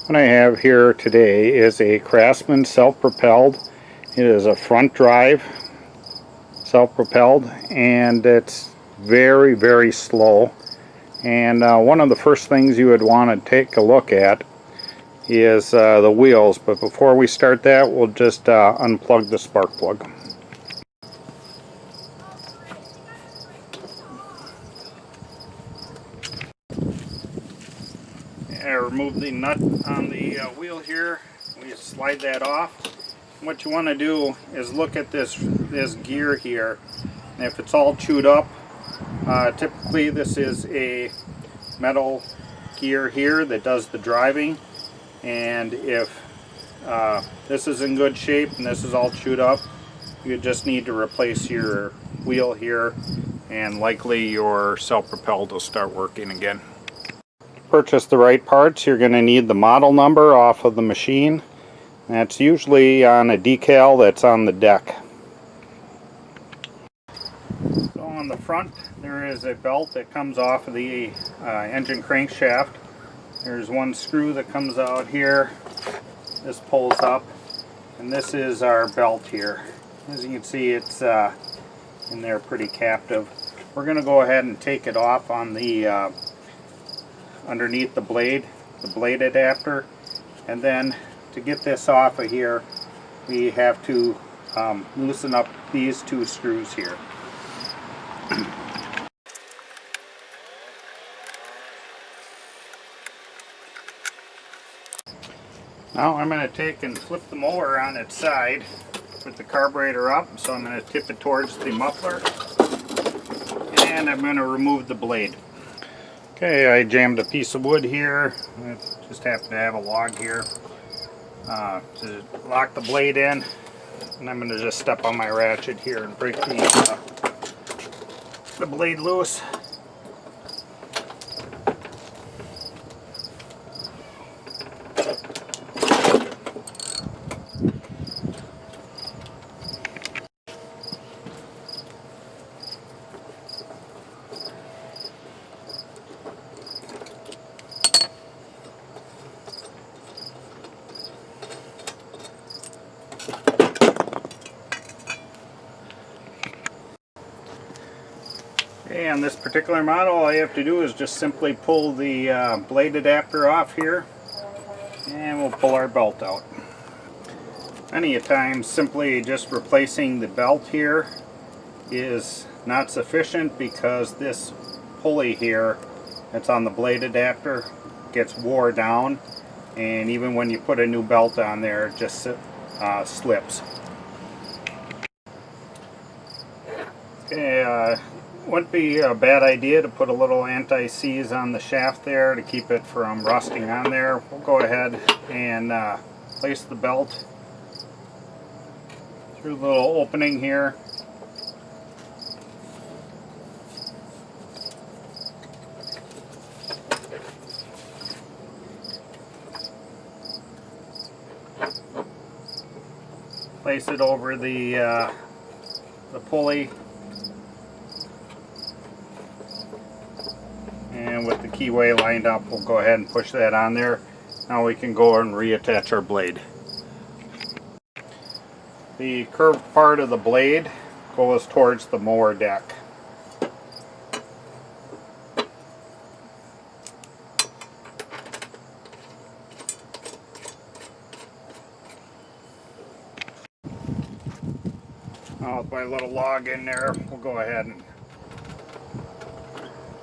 What I have here today is a Craftsman self-propelled. It is a front drive self-propelled, and it's very, very slow. And one of the first things you would want to take a look at is the wheels. But before we start that, we'll just unplug the spark plug. I remove the nut on the wheel here. We slide that off. What you want to do is look at this gear here. And if it's all chewed up, typically this is a metal gear here that does the driving. And if this is in good shape and this is all chewed up, you just need to replace your wheel here, and likely your self-propelled will start working again. Purchase the right parts, you're going to need the model number off of the machine. That's usually on a decal that's on the deck. So on the front there is a belt that comes off of the engine crankshaft. There's one screw that comes out here. This pulls up, and this is our belt here. As you can see, it's in there pretty captive. We're going to go ahead and take it off on the underneath the blade adapter, and then to get this off of here we have to loosen up these two screws here. Now I'm going to take and flip the mower on its side with the carburetor up, so I'm going to tip it towards the muffler, and I'm going to remove the blade. Okay, I jammed a piece of wood here. I just happen to have a log here to lock the blade in, and I'm going to just step on my ratchet here and break the blade loose. Okay, on this particular model, all you have to do is just simply pull the blade adapter off here, and we'll pull our belt out. Many a times, simply just replacing the belt here is not sufficient, because this pulley here that's on the blade adapter gets wore down, and even when you put a new belt on there, it just slips. Okay, wouldn't be a bad idea to put a little anti-seize on the shaft there to keep it from rusting on there. We'll go ahead and place the belt through the little opening here. Place it over the pulley, and with the keyway lined up, we'll go ahead and push that on there. Now we can go and reattach our blade. The curved part of the blade goes towards the mower deck. Now with my little log in there, we'll go ahead and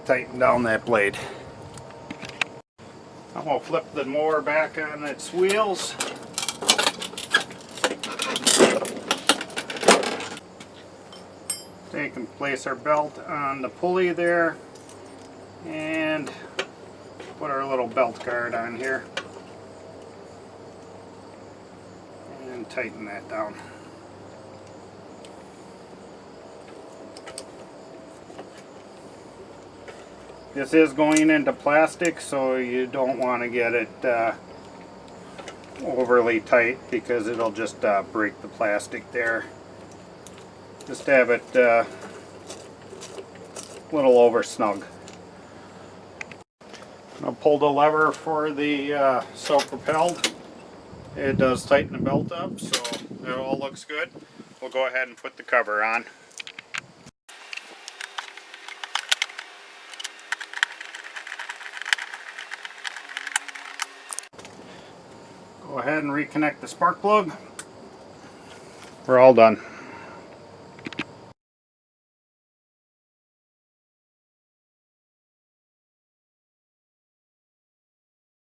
tighten down that blade. I'm going to flip the mower back on its wheels. Take and place our belt on the pulley there, and put our little belt guard on here, and tighten that down. This is going into plastic, so you don't want to get it overly tight, because it'll just break the plastic there. Just have it a little over snug. I'll pull pull the lever for the self-propelled, it does tighten the belt up, so it all looks good. We'll go ahead and put the cover on. Go ahead and reconnect the spark plug. We're all done.